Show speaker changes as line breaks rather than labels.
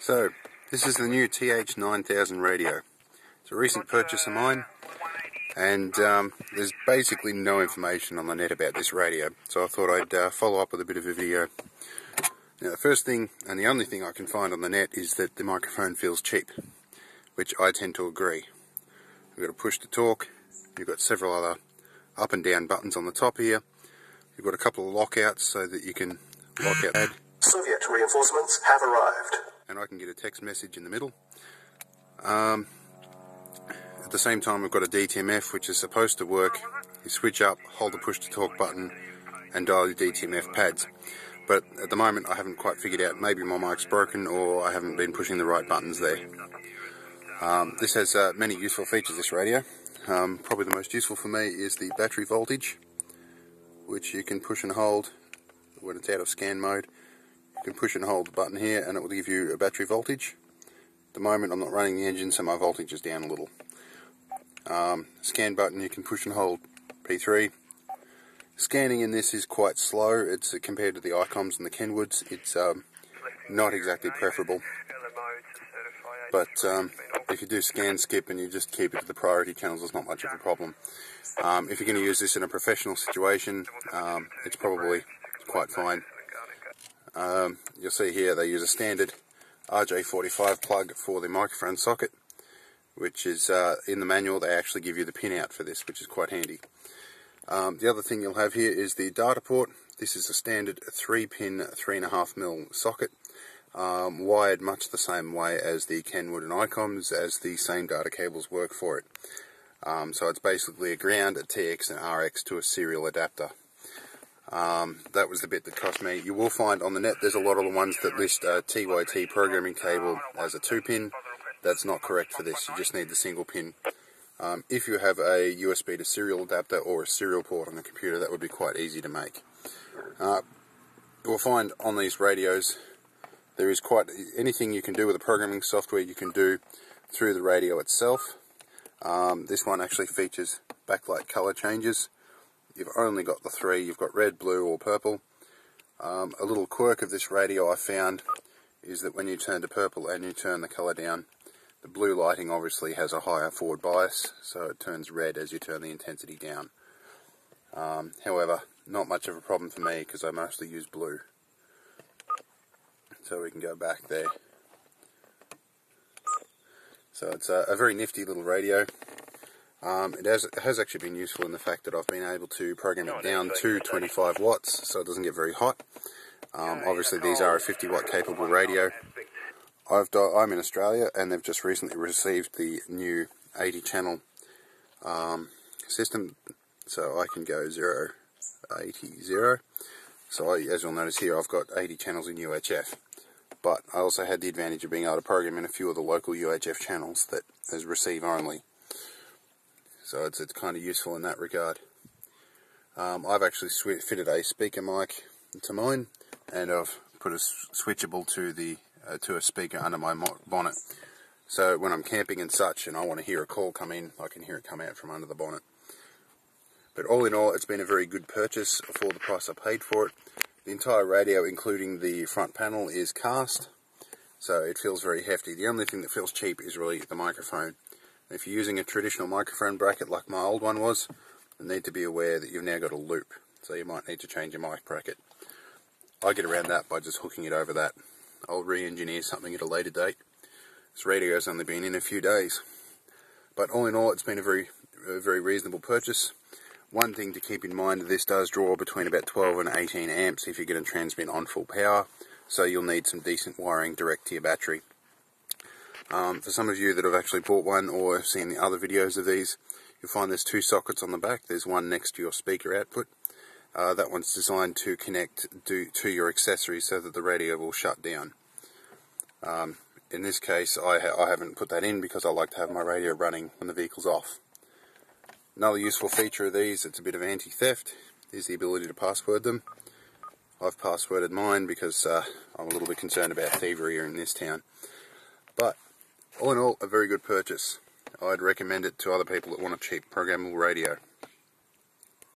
So, this is the new TH-9000 radio. It's a recent purchase of mine, and there's basically no information on the net about this radio, so I thought I'd follow up with a bit of a video. Now, the first thing, and the only thing I can find on the net, is that the microphone feels cheap, which I tend to agree. You've got a push to talk, you've got several other up and down buttons on the top here, you've got a couple of lockouts so that you can lock out.
Soviet reinforcements have arrived.
And I can get a text message in the middle. At the same time, we've got a DTMF, which is supposed to work. You switch up, hold the push to talk button, and dial your DTMF pads. But at the moment, I haven't quite figured out. Maybe my mic's broken, or I haven't been pushing the right buttons there. This has many useful features, this radio. Probably the most useful for me is the battery voltage, which you can push and hold when it's out of scan mode. You can push and hold the button here and it will give you a battery voltage. At the moment I'm not running the engine, so my voltage is down a little. Scan button, you can push and hold P3. Scanning in this is quite slow. It's compared to the ICOMs and the Kenwoods, it's not exactly preferable. But if you do scan skip and you just keep it to the priority channels, there's not much of a problem. If you're going to use this in a professional situation, it's probably quite fine. You'll see here they use a standard RJ45 plug for the microphone socket, which is in the manual. They actually give you the pin out for this, which is quite handy. The other thing you'll have here is the data port. This is a standard 3-pin 3.5mm socket, wired much the same way as the Kenwood and ICOMs, as the same data cables work for it. So it's basically a ground, a TX and RX to a serial adapter. That was the bit that cost me. You will find on the net there's a lot of the ones that list a TYT programming cable as a 2-pin. That's not correct for this. You just need the single pin. If you have a USB to serial adapter or a serial port on the computer, that would be quite easy to make. You'll find on these radios there is quite anything you can do with the programming software you can do through the radio itself. This one actually features backlight color changes. You've only got the three. You've got red, blue or purple. A little quirk of this radio I found is that when you turn to purple and you turn the colour down, the blue lighting obviously has a higher forward bias, so it turns red as you turn the intensity down. However, not much of a problem for me because I mostly use blue. So we can go back there. So it's a very nifty little radio. It has actually been useful in the fact that I've been able to program it down to 25 watts so it doesn't get very hot. Obviously these are a 50 watt capable radio. I'm in Australia and they've just recently received the new 80 channel system, so I can go 0, 80, 0. So as you'll notice here, I've got 80 channels in UHF. But I also had the advantage of being able to program in a few of the local UHF channels that is receive only. So it's kind of useful in that regard. I've actually fitted a speaker mic to mine, and I've put a switchable to a speaker under my bonnet. So when I'm camping and such, and I want to hear a call come in, I can hear it come out from under the bonnet. But all in all, it's been a very good purchase for the price I paid for it. The entire radio, including the front panel, is cast, so it feels very hefty. The only thing that feels cheap is really the microphone. If you're using a traditional microphone bracket like my old one was, you need to be aware that you've now got a loop, so you might need to change your mic bracket. I get around that by just hooking it over that. I'll re-engineer something at a later date. This radio's only been in a few days. But all in all, it's been a very reasonable purchase. One thing to keep in mind, this does draw between about 12 and 18 amps if you're going to transmit on full power, so you'll need some decent wiring direct to your battery. For some of you that have actually bought one or have seen the other videos of these, you'll find there's two sockets on the back. There's one next to your speaker output. That one's designed to connect to your accessories so that the radio will shut down. In this case, I haven't put that in because I like to have my radio running when the vehicle's off. Another useful feature of these, it's a bit of anti-theft, is the ability to password them. I've passworded mine because I'm a little bit concerned about thievery here in this town. But all in all, a very good purchase. I'd recommend it to other people that want a cheap programmable radio.